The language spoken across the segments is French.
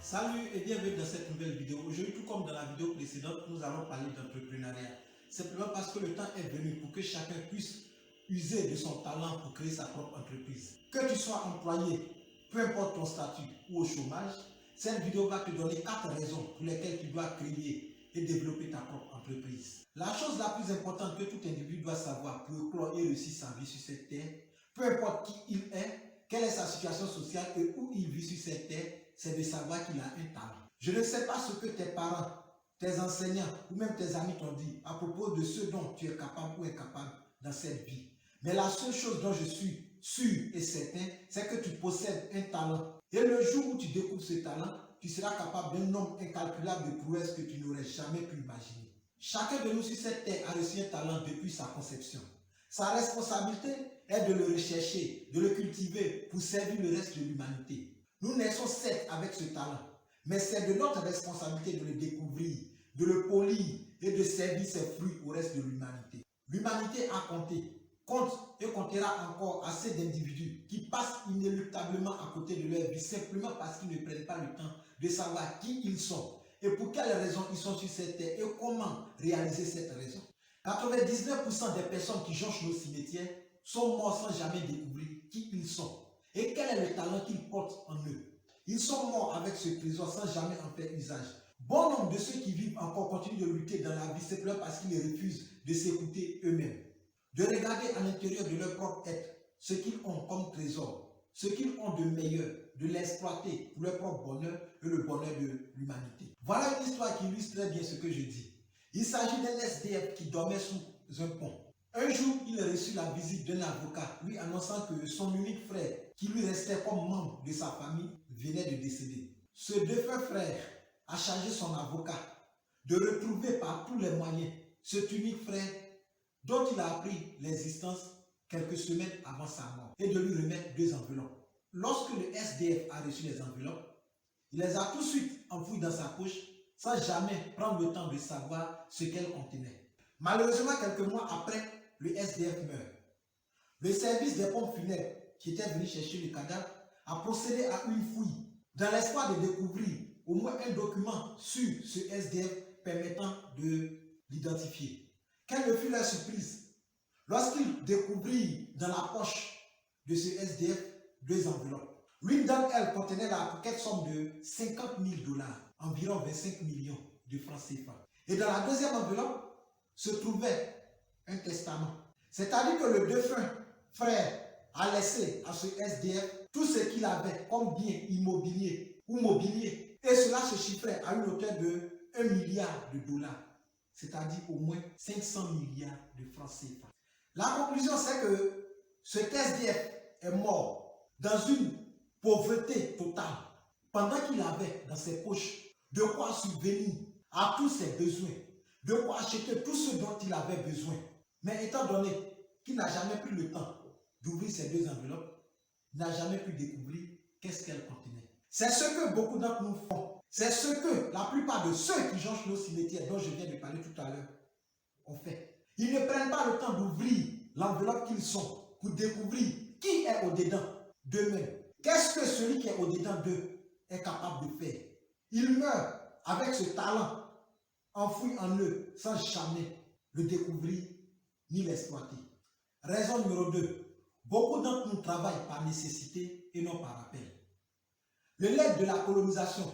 Salut et bienvenue dans cette nouvelle vidéo. Aujourd'hui, tout comme dans la vidéo précédente, nous allons parler d'entrepreneuriat. Simplement parce que le temps est venu pour que chacun puisse user de son talent pour créer sa propre entreprise. Que tu sois employé, peu importe ton statut ou au chômage, cette vidéo va te donner 4 raisons pour lesquelles tu dois créer et développer ta propre entreprise. La chose la plus importante que tout individu doit savoir pour éclore et réussir sa vie sur cette terre, peu importe qui il est, quelle est sa situation sociale et où il vit sur cette terre, c'est de savoir qu'il a un talent. Je ne sais pas ce que tes parents, tes enseignants ou même tes amis t'ont dit à propos de ce dont tu es capable ou incapable dans cette vie. Mais la seule chose dont je suis sûr et certain, c'est que tu possèdes un talent. Et le jour où tu découvres ce talent, tu seras capable d'un nombre incalculable de prouesses que tu n'aurais jamais pu imaginer. Chacun de nous sur cette terre a reçu un talent depuis sa conception. Sa responsabilité est de le rechercher, de le cultiver pour servir le reste de l'humanité. Nous naissons certes avec ce talent, mais c'est de notre responsabilité de le découvrir, de le polir et de servir ses fruits au reste de l'humanité. L'humanité a compté, compte et comptera encore assez d'individus qui passent inéluctablement à côté de leur vie simplement parce qu'ils ne prennent pas le temps de savoir qui ils sont et pour quelles raisons ils sont sur cette terre et comment réaliser cette raison. 99% des personnes qui jonchent nos cimetières sont morts sans jamais découvrir qui ils sont et quel est le talent qu'ils portent en eux. Ils sont morts avec ce trésor sans jamais en faire usage. Bon nombre de ceux qui vivent encore continuent de lutter dans la vie simplement parce qu'ils refusent de s'écouter eux-mêmes, de regarder à l'intérieur de leur propre être ce qu'ils ont comme trésor, ce qu'ils ont de meilleur, de l'exploiter pour leur propre bonheur et le bonheur de l'humanité. Voilà une histoire qui illustre très bien ce que je dis. Il s'agit d'un SDF qui dormait sous un pont. Un jour, il a reçu la visite d'un avocat lui annonçant que son unique frère, qui lui restait comme membre de sa famille, venait de décéder. Ce défunt frère a chargé son avocat de retrouver par tous les moyens cet unique frère dont il a appris l'existence quelques semaines avant sa mort et de lui remettre 2 enveloppes. Lorsque le SDF a reçu les enveloppes, il les a tout de suite enfouies dans sa poche sans jamais prendre le temps de savoir ce qu'elles contenaient. Malheureusement, quelques mois après, le SDF meurt. Le service des pompes funèbres qui était venu chercher le cadavre a procédé à une fouille dans l'espoir de découvrir au moins un document sur ce SDF permettant de l'identifier. Quelle ne fut leur surprise lorsqu'ils découvrirent dans la poche de ce SDF 2 enveloppes. L'une d'entre elles contenait la coquette somme de 50 000 $, environ 25 millions de francs CFA. Et dans la deuxième enveloppe se trouvait un testament. C'est-à-dire que le défunt frère a laissé à ce SDF tout ce qu'il avait comme bien immobilier ou mobilier. Et cela se chiffrait à une hauteur de 1 milliard de $, c'est-à-dire au moins 500 milliards de francs CFA. La conclusion, c'est que cet SDF est mort dans une pauvreté totale pendant qu'il avait dans ses poches de quoi subvenir à tous ses besoins, de quoi acheter tout ce dont il avait besoin. Mais étant donné qu'il n'a jamais pris le temps d'ouvrir ces 2 enveloppes, il n'a jamais pu découvrir qu'est-ce qu'elles contenaient. C'est ce que beaucoup d'entre nous font. C'est ce que la plupart de ceux qui jonchent nos cimetières, dont je viens de parler tout à l'heure, ont fait. Ils ne prennent pas le temps d'ouvrir l'enveloppe qu'ils sont pour découvrir qui est au-dedans d'eux-mêmes. Qu'est-ce que celui qui est au-dedans d'eux est capable de faire? Ils meurent avec ce talent enfoui en eux sans jamais le découvrir ni l'exploiter. Raison numéro 2. Beaucoup d'entre nous travaillent par nécessité et non par appel. Le legs de la colonisation,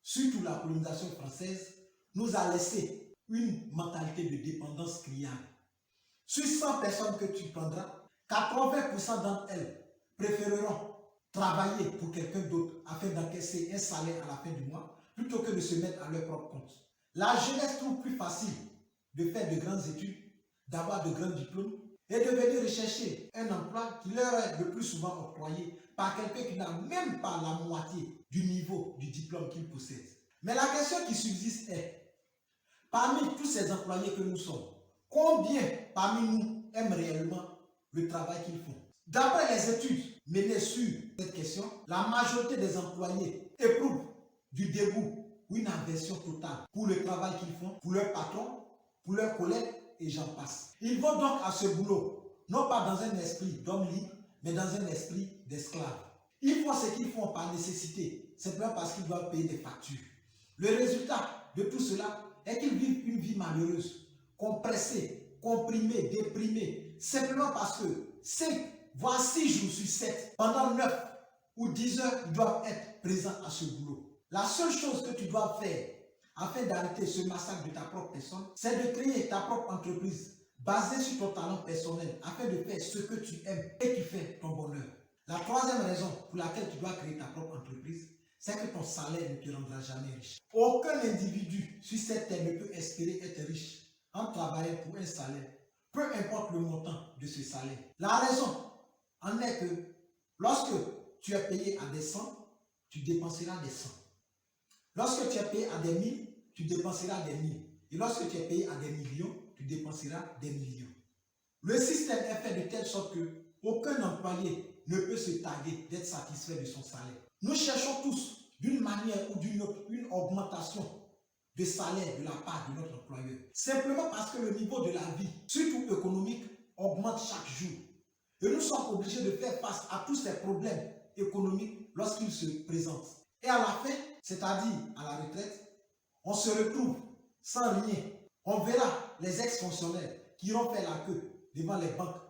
surtout la colonisation française, nous a laissé une mentalité de dépendance cliente. Sur 100 personnes que tu prendras, 80% d'entre elles préféreront travailler pour quelqu'un d'autre afin d'encaisser un salaire à la fin du mois plutôt que de se mettre à leur propre compte. La jeunesse trouve plus facile de faire de grandes études, d'avoir de grands diplômes et de venir rechercher un emploi qui leur est le plus souvent octroyé par quelqu'un qui n'a même pas la moitié du niveau du diplôme qu'il possède. Mais la question qui subsiste est, parmi tous ces employés que nous sommes, combien parmi nous aiment réellement le travail qu'ils font? D'après les études menées sur cette question, la majorité des employés éprouvent du dégoût ou une aversion totale pour le travail qu'ils font, pour leur patron, pour leurs collègues et j'en passe. Ils vont donc à ce boulot, non pas dans un esprit d'homme libre, mais dans un esprit d'esclave. Ils font ce qu'ils font par nécessité, simplement parce qu'ils doivent payer des factures. Le résultat de tout cela est qu'ils vivent une vie malheureuse, compressée, comprimée, déprimée, simplement parce que 5, voire 6 jours sur 7, pendant 9 ou 10 heures, ils doivent être présents à ce boulot. La seule chose que tu dois faire afin d'arrêter ce massacre de ta propre personne, c'est de créer ta propre entreprise basée sur ton talent personnel afin de faire ce que tu aimes et qui fait ton bonheur. La troisième raison pour laquelle tu dois créer ta propre entreprise, c'est que ton salaire ne te rendra jamais riche. Aucun individu sur cette terre ne peut espérer être riche en travaillant pour un salaire, peu importe le montant de ce salaire. La raison en est que lorsque tu es payé à des cents, tu dépenseras des cents. Lorsque tu es payé à des 1000, tu dépenseras des 1000. Et lorsque tu es payé à des millions, tu dépenseras des millions. Le système est fait de telle sorte que aucun employé ne peut se targuer d'être satisfait de son salaire. Nous cherchons tous, d'une manière ou d'une autre, une augmentation de salaire de la part de notre employeur. Simplement parce que le niveau de la vie, surtout économique, augmente chaque jour. Et nous sommes obligés de faire face à tous ces problèmes économiques lorsqu'ils se présentent. Et à la fin, c'est-à-dire à la retraite, on se retrouve sans rien. On verra les ex-fonctionnaires qui iront faire la queue devant les banques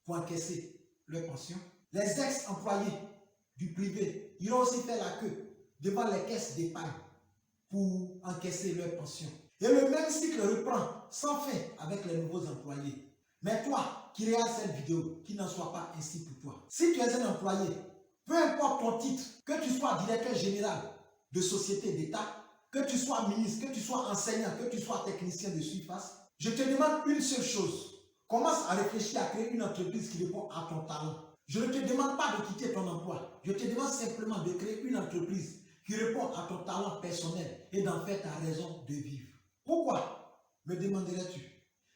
pour encaisser leur pension. Les ex-employés du privé iront aussi faire la queue devant les caisses d'épargne pour encaisser leur pension. Et le même cycle reprend sans fin avec les nouveaux employés. Mais toi qui regardes cette vidéo, qu'il n'en soit pas ainsi pour toi. Si tu es un employé, peu importe ton titre, que tu sois directeur général de société d'État, que tu sois ministre, que tu sois enseignant, que tu sois technicien de surface, je te demande une seule chose. Commence à réfléchir à créer une entreprise qui répond à ton talent. Je ne te demande pas de quitter ton emploi. Je te demande simplement de créer une entreprise qui répond à ton talent personnel et d'en faire ta raison de vivre. Pourquoi, me demanderais-tu?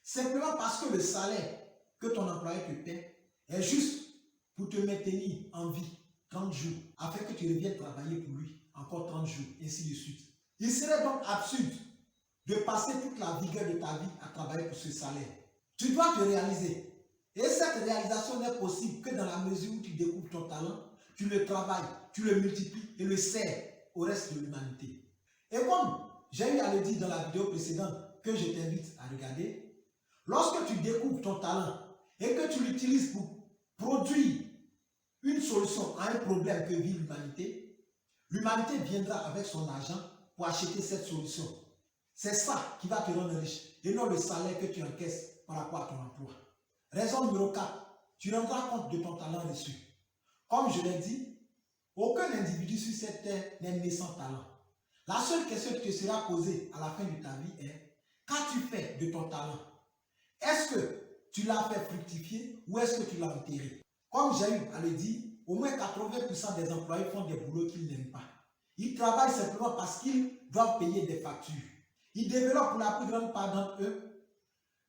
Simplement parce que le salaire que ton employeur te paie est juste pour te maintenir en vie 30 jours, afin que tu reviennes travailler pour lui encore 30 jours, ainsi de suite. Il serait donc absurde de passer toute la vigueur de ta vie à travailler pour ce salaire. Tu dois te réaliser. Et cette réalisation n'est possible que dans la mesure où tu découvres ton talent, tu le travailles, tu le multiplies et le sers au reste de l'humanité. Et comme j'ai eu à le dire dans la vidéo précédente que je t'invite à regarder, lorsque tu découvres ton talent et que tu l'utilises pour produire une solution à un problème que vit l'humanité, l'humanité viendra avec son argent pour acheter cette solution. C'est ça qui va te rendre riche et non le salaire que tu encaisses par rapport à ton emploi. Raison numéro 4, tu rendras compte de ton talent reçu. Comme je l'ai dit, aucun individu sur cette terre n'est né sans talent. La seule question qui te sera posée à la fin de ta vie est: qu'as-tu fait de ton talent? Est-ce que tu l'as fait fructifier ou est-ce que tu l'as enterré? Comme j'ai eu à le dire, au moins 80% des employés font des boulots qu'ils n'aiment pas. Ils travaillent simplement parce qu'ils doivent payer des factures. Ils développent pour la plus grande part d'entre eux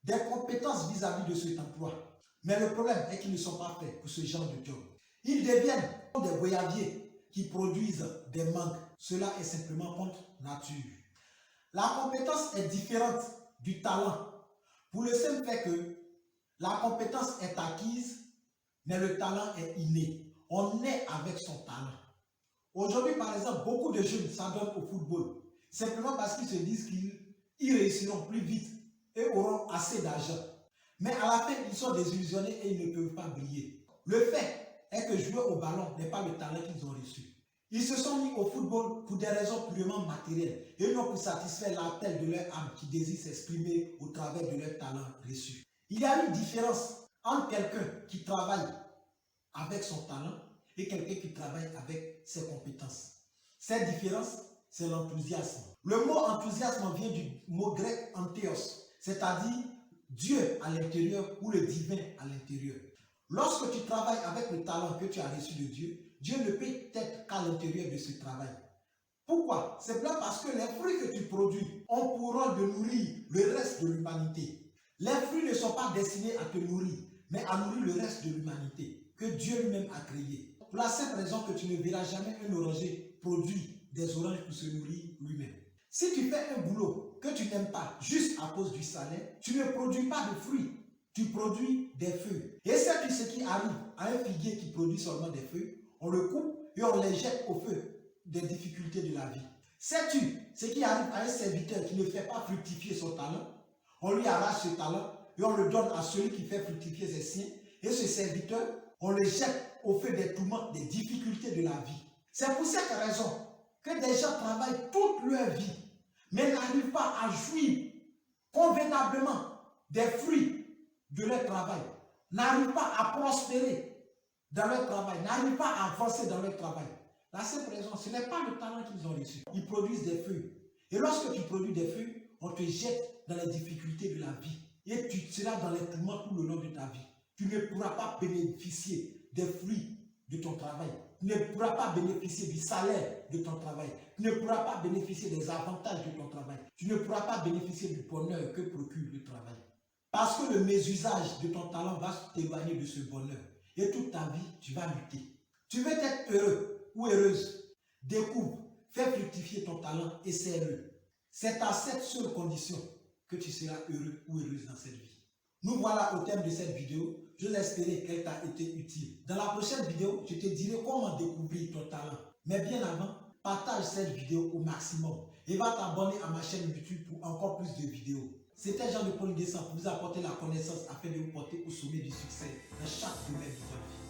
des compétences vis-à-vis de cet emploi. Mais le problème est qu'ils ne sont pas faits pour ce genre de job. Ils deviennent comme des goyaviers qui produisent des mangues. Cela est simplement contre nature. La compétence est différente du talent. Pour le simple fait que la compétence est acquise, mais le talent est inné. On naît avec son talent. Aujourd'hui, par exemple, beaucoup de jeunes s'adonnent au football simplement parce qu'ils se disent qu'ils réussiront plus vite et auront assez d'argent. Mais à la fin, ils sont désillusionnés et ils ne peuvent pas briller. Le fait est que jouer au ballon n'est pas le talent qu'ils ont reçu. Ils se sont mis au football pour des raisons purement matérielles et non pour satisfaire l'appel de leur âme qui désire s'exprimer au travers de leur talent reçu. Il y a une différence entre quelqu'un qui travaille avec son talent et quelqu'un qui travaille avec ses compétences. Cette différence, c'est l'enthousiasme. Le mot enthousiasme vient du mot grec anthéos, c'est-à-dire Dieu à l'intérieur ou le divin à l'intérieur. Lorsque tu travailles avec le talent que tu as reçu de Dieu, Dieu ne peut être qu'à l'intérieur de ce travail. Pourquoi? C'est bien parce que les fruits que tu produis ont pour rôle de nourrir le reste de l'humanité. Les fruits ne sont pas destinés à te nourrir, mais à nourrir le reste de l'humanité que Dieu lui-même a créé. Pour la simple raison que tu ne verras jamais un oranger produire des oranges pour se nourrir lui-même. Si tu fais un boulot que tu n'aimes pas juste à cause du salaire, tu ne produis pas de fruits, tu produis des feuilles. Et c'est ce qui arrive à un figuier qui produit seulement des feuilles. On le coupe et on les jette au feu des difficultés de la vie. Sais-tu ce qui arrive à un serviteur qui ne fait pas fructifier son talent? On lui arrache ce talent et on le donne à celui qui fait fructifier ses siens. Et ce serviteur, on le jette au feu des tourments, des difficultés de la vie. C'est pour cette raison que des gens travaillent toute leur vie, mais n'arrivent pas à jouir convenablement des fruits de leur travail, n'arrivent pas à prospérer dans leur travail, n'arrivent pas à avancer dans leur travail. La simple raison, ce n'est pas le talent qu'ils ont reçu. Ils produisent des feuilles. Et lorsque tu produis des feuilles, on te jette dans les difficultés de la vie. Et tu seras dans les tourments tout le long de ta vie. Tu ne pourras pas bénéficier des fruits de ton travail. Tu ne pourras pas bénéficier du salaire de ton travail. Tu ne pourras pas bénéficier des avantages de ton travail. Tu ne pourras pas bénéficier du bonheur que procure le travail. Parce que le mésusage de ton talent va t'éloigner de ce bonheur. Et toute ta vie, tu vas lutter. Tu veux être heureux ou heureuse. Découvre, fais fructifier ton talent et serre-le. C'est à cette seule condition que tu seras heureux ou heureuse dans cette vie. Nous voilà au thème de cette vidéo. Je l'espère qu'elle t'a été utile. Dans la prochaine vidéo, je te dirai comment découvrir ton talent. Mais bien avant, partage cette vidéo au maximum et va t'abonner à ma chaîne YouTube pour encore plus de vidéos. C'était Jean de Paul Descent pour vous apporter la connaissance afin de vous porter au sommet du succès dans chaque domaine de votre vie.